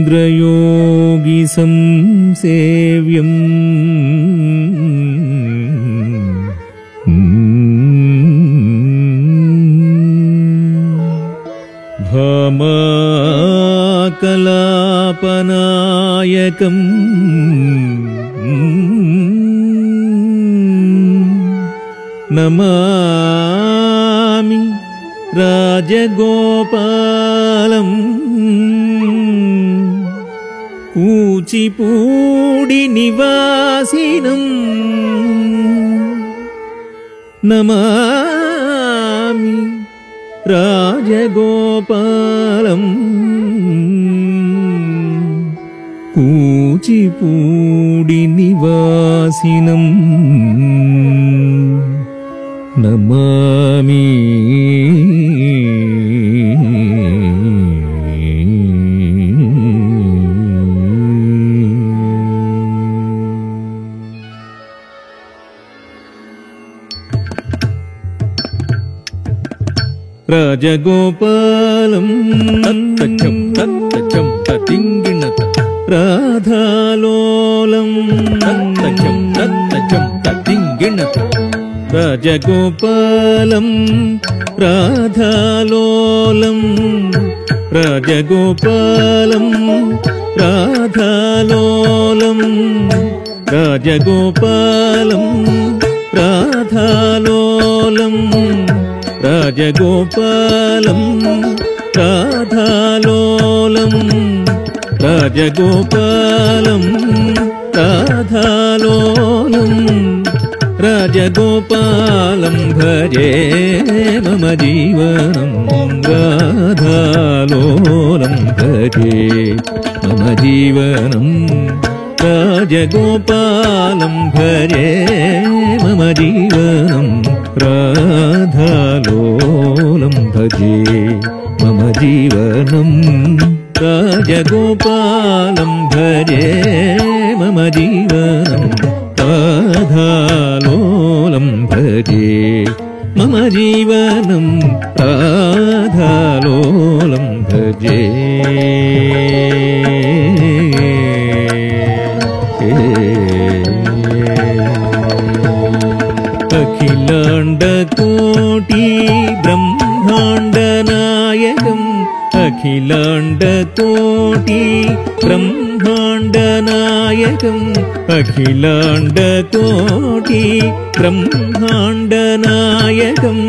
सिद्धेन्द्रयोगी संसेव्यम् भामाकलापनायकम् नमामि राजगोपालम् कूचिपूडी निवासिनम् नमामि राजगोपालम् कूचिपूडी निवासिनम् नमामि राजगोपालम् तत्तचं तत्तचं ततिंगिणत राधालोलम् तत्तचं तत्तचं ततिंगिणत राजगोपालम् राधालोलम् राजगोपालम् राधालोलम् राजगोपालम् राधालोलम् राजगोपालम् राधालोलम् राजगोपालम् राधालोलम् राजगोपालम् भजे मम जीवनम् राधालोलम् भजे मम जीवनम् राजगोपालम् भजे मम जीवनम् राधालोलम् भजे मम जीवनम् राजगोपालम् भजे मम जीवनम् राधालोलम् भजे मम जीवनम् राधालोलम् भजे अखिलाण्डकोटि ब्रह्माण्डनायकम् अखिलाण्डकोटि ब्रह्माण्डनायकम् अखिलाण्डकोटि ब्रह्माण्डनायकम्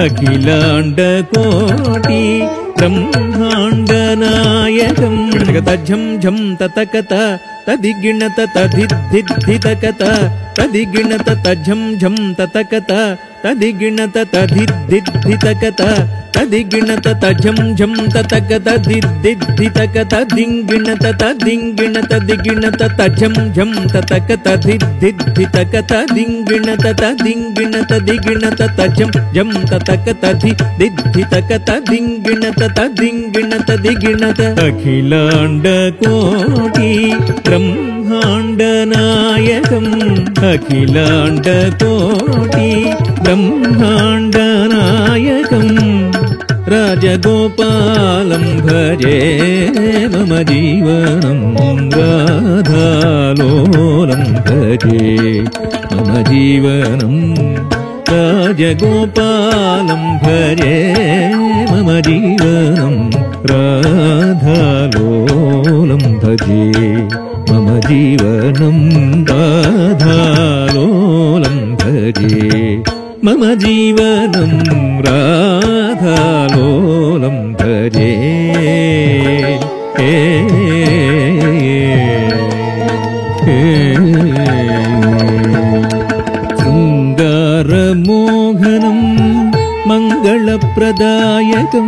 अखिलाण्डकोटि ब्रह्माण्डनायकम् तझं झं ततकत तदिगिणत तदिद्धिद्धितकत तदिगिणत तझं झं ततकत तदिगिणत तदिद्धिद्धितकत तदिगिणत तझं झं ततकत दिद्धिद्धितकत दिङ्गिणत तदिङ्गिणत दिगिणत तझं झं ततकत दिद्धिद्धितकत दिङ्गिणत तदिङ्गिणत दिगिणत तझं झं ततकत दिद्धितकत दिङ्गिणत तदिङ्गिणत दिगिणत अखिलाण्डकोटि ब्रह्माण्डनायकम् अखिलाण्डकोटि ब्रह्माण्डनायकम् राजगोपालम् भजे मम जीवनम् राधालोलम् भजे मम जीवनम् राजगोपालम् भजे मम जीवनम् राधालोलम् भजे मम जीवनम् राधालोलम् भजे मम जीवनम् राधालोलम् भजे शृङ्गारमोहनम् मङ्गलप्रदायकम् प्रदायकं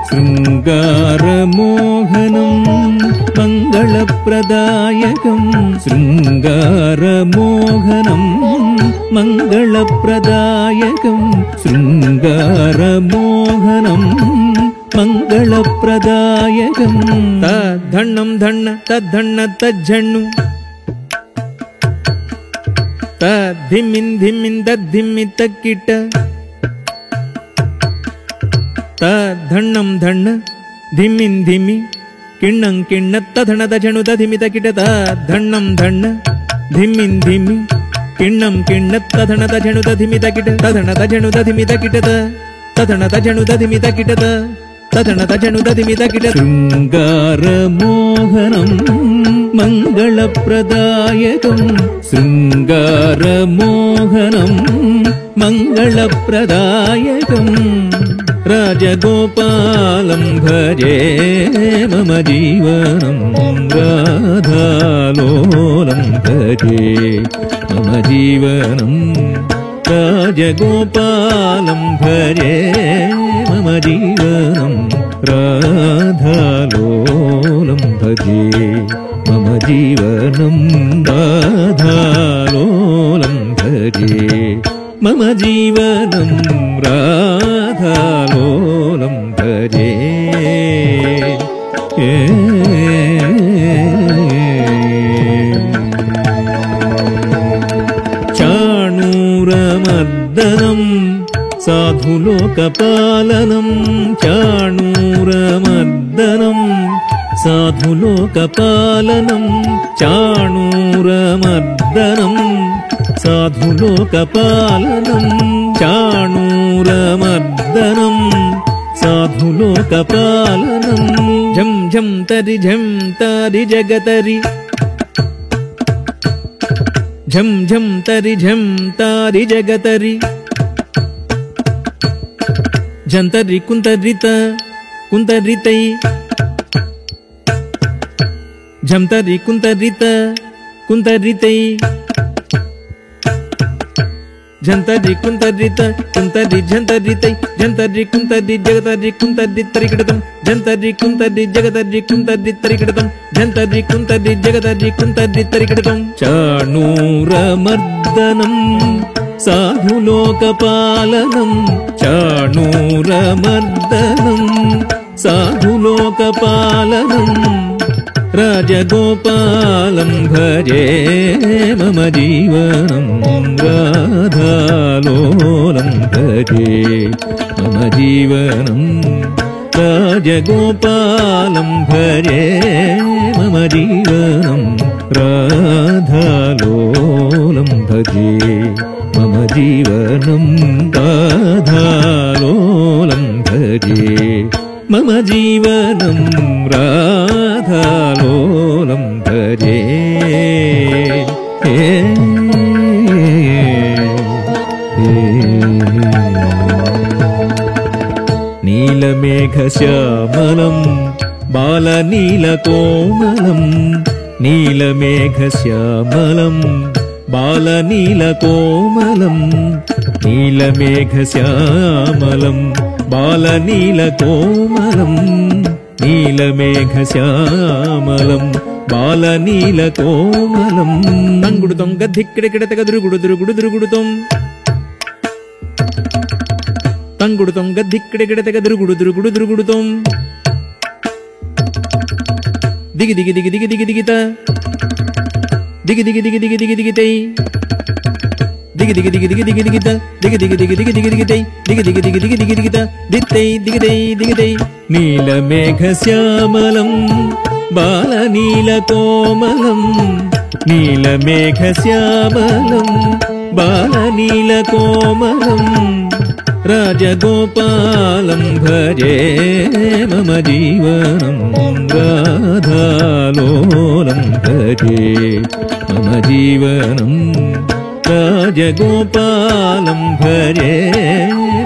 शृङ्गारमोहनं मङ्गलप्रदायकं शृङ्गारमोहनं मङ्गलप्रदायकं शृङ्गारमोहनं मङ्गलप्रदायकं तद्धण्णं धण्ण तद्धण्ण तज्झण्णु तद्धिम्मिन् धिम्मिन् तद्धिम्मि तक्किट तद्धण्णं धण्ण धिम्मिन् धिम्मि किण्णं किण्ण तधण तझणु तधिमि तकिट तद्धण्णं धण्ण धिम्मिन् धिम्मि किण्णं किण्ण तधण तझणु तधिमि तकिट तधण तझणु तधिमि तकिट तधण तझणु तधिमि तकिट तधण तझणु तधिमि तकिट शृङ्गारमोहनं मङ्गलप्रदायकं शृङ्गारमोहनं मङ्गलप्रदायकं राजगोपालं भजे मम जीवनं राधालोलं भजे मम जीवनं राजगोपालं भजे मम जीवनं राधालोलं भजे मम जीवनं राधालोलं भजे मम जीवनं राधालोलं भजे चाणूरमर्दनं साधुलोकपालनं चाणूरमर्दनं साधुलोकपालनं चाणूरमर्दनं साधुलोकपालनं चाणूरमर्दनं साधुलोकपालनं झं झं तरि जगतरि झं झं तरि जगतरि झंतरि कुंतरित कुंतरितै झंतरि कुंतरित कुंतरितै झंतरि कुंतरित कुंतरि झंतरितै झंतरि कुंतरि जगतरि कुंतरि तरिकिडतं झंतरि कुंतरि जगतरि कुंतरि तरिकिडतं झंतरि कुंतरि जगतरि कुंतरि तरिकिडतं चाणूरमर्दनं साधुलोकपालनं चाणूरमर्दनं साधुलोकपालनं राजगोपालं भजे मम जीवनं राधालोलं भजे मम जीवनं राजगोपालं भजे मम जीवनं राधालोलं भजे मम जीवनं राधालोलं भजे मम जीवनं राधालोलं भजे नीलमेघश्यामलं बालनीलकोमलं नीलमेघश्यामलं बालनीलकोमलं नीलमेघश्यामलं बालनीलकोमलं नीलमेघश्यामलं बालनीलकोमलं तंगुडुतं गद्धिक्किडकिडतगदुरुगुडुदुरुगुडुदुरुगुडुतं तंगुडुतं गद्धिक्किडकिडतगदुरुगुडुदुरुगुडुदुरुगुडुतं दिगि दिगि दिगि दिगि दिगि दिगिता दिगि दिगि दिगि दिगि दिगि दिगितै दिगि दिगि दिगि दिगि दिगि दिगिता दिगि दिगि दिगि दिगि दिगि दिगितै दिगि दिगि दिगि दिगि दिगि दिगिता दित्तै दिगितै दिगितै नीलमेघश्यामलं बालनीलकोमलं नीलमेघश्यामलं बालनीलकोमलं राजगोपालं भजे मम जीवनं राधालोलं भजे मम जीवनं राजगोपालं भजे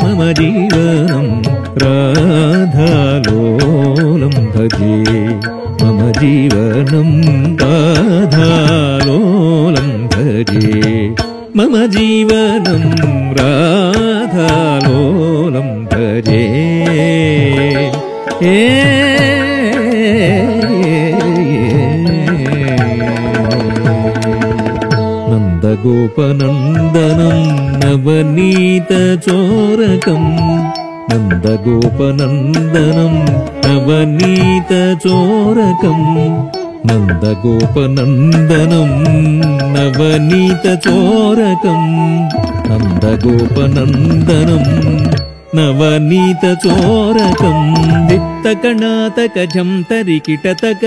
मम जीवनं राधालोलं भजे मम जीवनं राधालोलं भजे मम जीवनं राधालोलं भजे नन्दगोपनन्दनं नवनीतचोरकं नन्दगोपनन्दनं नवनीतचोरकं नन्दगोपनन्दनं नवनीतचोरकं नन्दगोपनन्दनं नवनीतचोरकं दित्तकणातकजं तरिकिटतक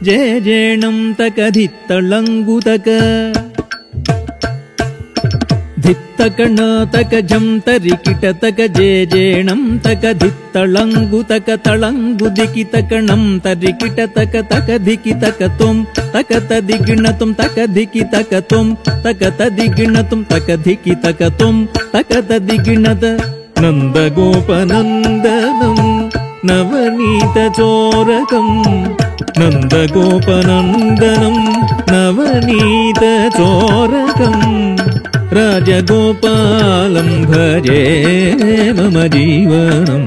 जेजेणं तकधित्तळङ्गुतक धित्तकणातकजं तरिकिटतक जेजेणं तकधित्तळङ्गुतक तळङ्गुदिकितकणं तरिकिटतक तकधिकितकतुं तकतदिगिणतुं तकधिकितकतुं तकतदिगिणतुं तकधिकितकतुं तकतदिगिणत नन्दगोपनन्दनं नवनीतचोरकं नन्दगोपनन्दनं नवनीतचोरकं राजगोपालं भजे मम जीवनं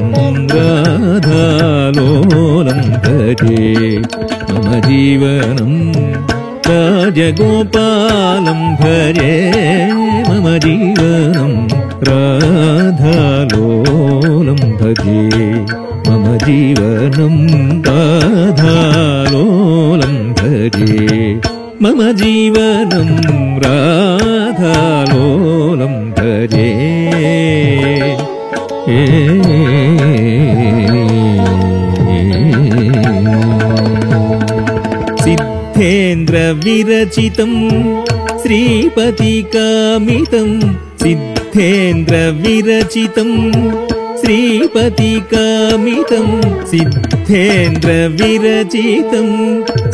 राधालोलं भजे मम जीवनं राजगोपालं भजे मम जीवनं राधालोलं भजे मम जीवनं राधालोलं भजे मम जीवनं राधालोलं भजे सिद्धेन्द्रविरचितं श्रीपतिकामितं सिद्धेन्द्रविरचितं श्रीपतिकामितं सिद्धेन्द्रविरचितं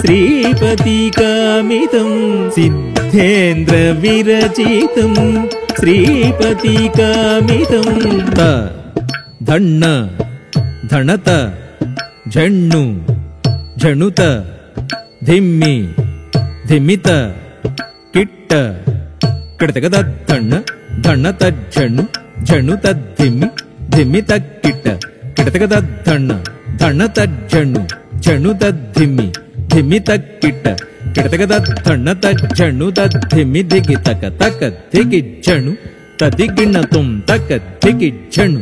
श्रीपतिकामितं सिद्धेन्द्रविरचितं श्रीपतिकामितं धण्ण धणत झण्णु झणुत धिम्मि धिमित किट्ट किडतगद धण्ण धणत झण्णु झणुत धिम्मि धिमित किट्ट किडतगद धण्ण धणत झण्णु झणुत धिम्मि धिमित किट्ट किडतगद धणत झणुत धिमि धिगि तक तक धिगि झणु तदिगिणतुं तक धिगि झणु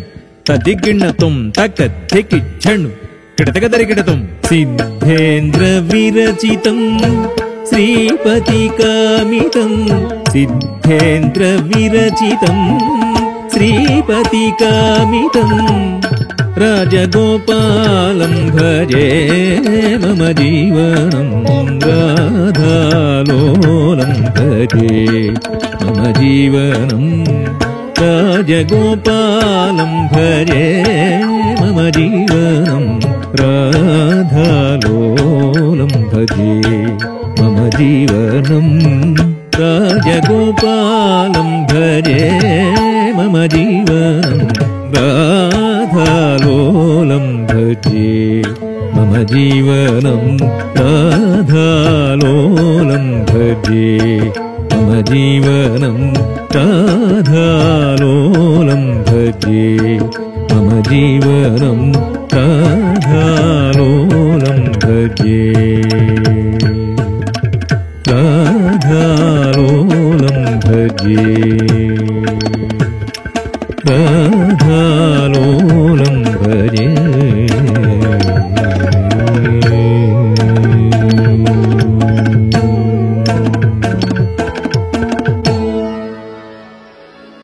तदिगिणतुं तक धिगि झणु किडतगदरिगिणतुं सिद्धेन्द्रविरचितं श्रीपतिकामितं सिद्धेन्द्रविरचितं श्रीपतिकामितं राजगोपालं भजे मम जीवनं राधालोलं भजे मम जीवनं राजगोपालं भजे मम जीवनं राधालोलं भजे मम जीवनं राजगोपालं भजे मम जीवनं राधालोलं भजे मम जीवनं राधालोलं भजे मम जीवनं राधालोलं भजे मम जीवनं राधालोलं भजे राधालोलं भजे